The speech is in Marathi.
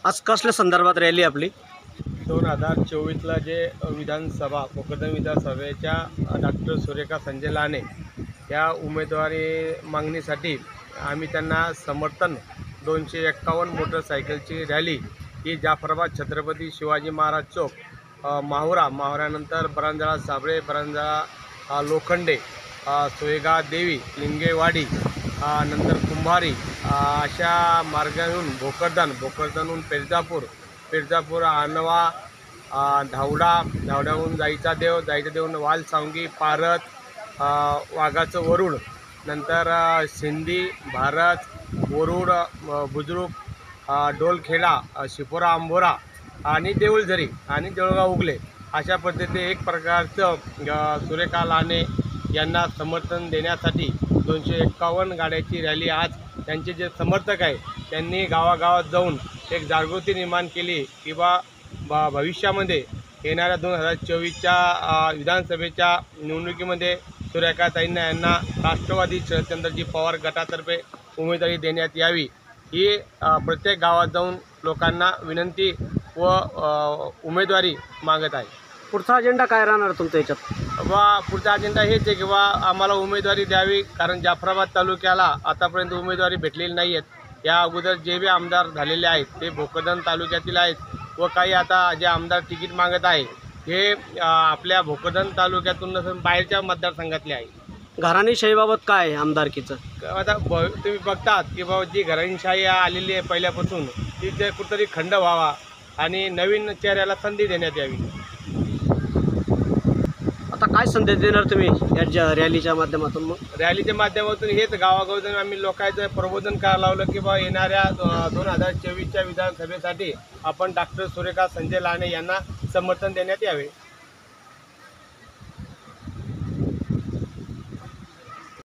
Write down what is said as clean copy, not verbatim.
आज कसल्या संदर्भात रॅली आपली? 2024ला जे विधानसभा भोकरदन विधानसभेच्या डॉक्टर सुरेखा संजय लाने या उमेदवारी मागणीसाठी आम्ही त्यांना समर्थन 251 मोटरसायकलची रॅली ही जाफराबाद छत्रपती शिवाजी महाराज चौक, माहुरानंतर बरांजळा साबळे, बरांजळा लोखंडे, सोयगाव देवी, लिंगेवाडी, नंतर कुंभारी अशा मार्गावरून भोकरदनहून पेडजापूर आणवा, धावड्याहून जायचा देवून वालसावंगी, पारत, वाघाचं वरुड, नंतर सिंधी, भारत, वरुड, बुजुर्ग, डोलखेडा, शिपोरा, आंबोरा आणि देऊळझरी आणि देऊळगाव उगले अशा पद्धतीने एक प्रकारचं सुरेखा लाने यांना समर्थन देण्यासाठी 251 गाड्याची रॅली आज त्यांचे जे समर्थक आहे त्यांनी गावागावात जाऊन एक जागृती निर्माण केली की भविष्यामध्ये येणाऱ्या 2024च्या विधानसभेच्या निवडणुकीमध्ये सुरेखाताईंना यांना राष्ट्रवादी शरदचंद्रजी पवार गटातर्फे उमेदवारी देण्यात यावी ही प्रत्येक गावात जाऊन लोकांना विनंती व उमेदवारी मागत आहे। पुढचा अजेंडा काय राहणार तुमच्या याच्यात? पुढचा अजेंडा हेच आहे की आम्हाला उमेदवारी द्यावी, कारण जाफराबाद तालुक्याला आतापर्यंत उमेदवारी भेटलेली नाही आहेत। या अगोदर जे बी आमदार झालेले आहेत ते भोकरदन तालुक्यातील आहेत व काही आता जे आमदार तिकीट मागत आहे हे आपल्या भोकरदन तालुक्यातून नसून बाहेरच्या मतदारसंघातले आहे। घराणेशाहीबाबत काय आहे आमदारकीचं? आता तुम्ही बघतात की जी घराणेशाही आलेली आहे पहिल्यापासून ती ते कुठेतरी खंड व्हावा आणि नवीन चेहऱ्याला संधी देण्यात यावी। आता काय संदेश देणार तुम्ही या रॅलीच्या माध्यमातून? मग रॅलीच्या माध्यमातून हेच गावागावातून आम्ही लोकांचं प्रबोधन करायला लावलं की येणाऱ्या 2024च्या विधानसभेसाठी आपण डॉक्टर सुरेखा संजय लाने यांना समर्थन देण्यात यावे।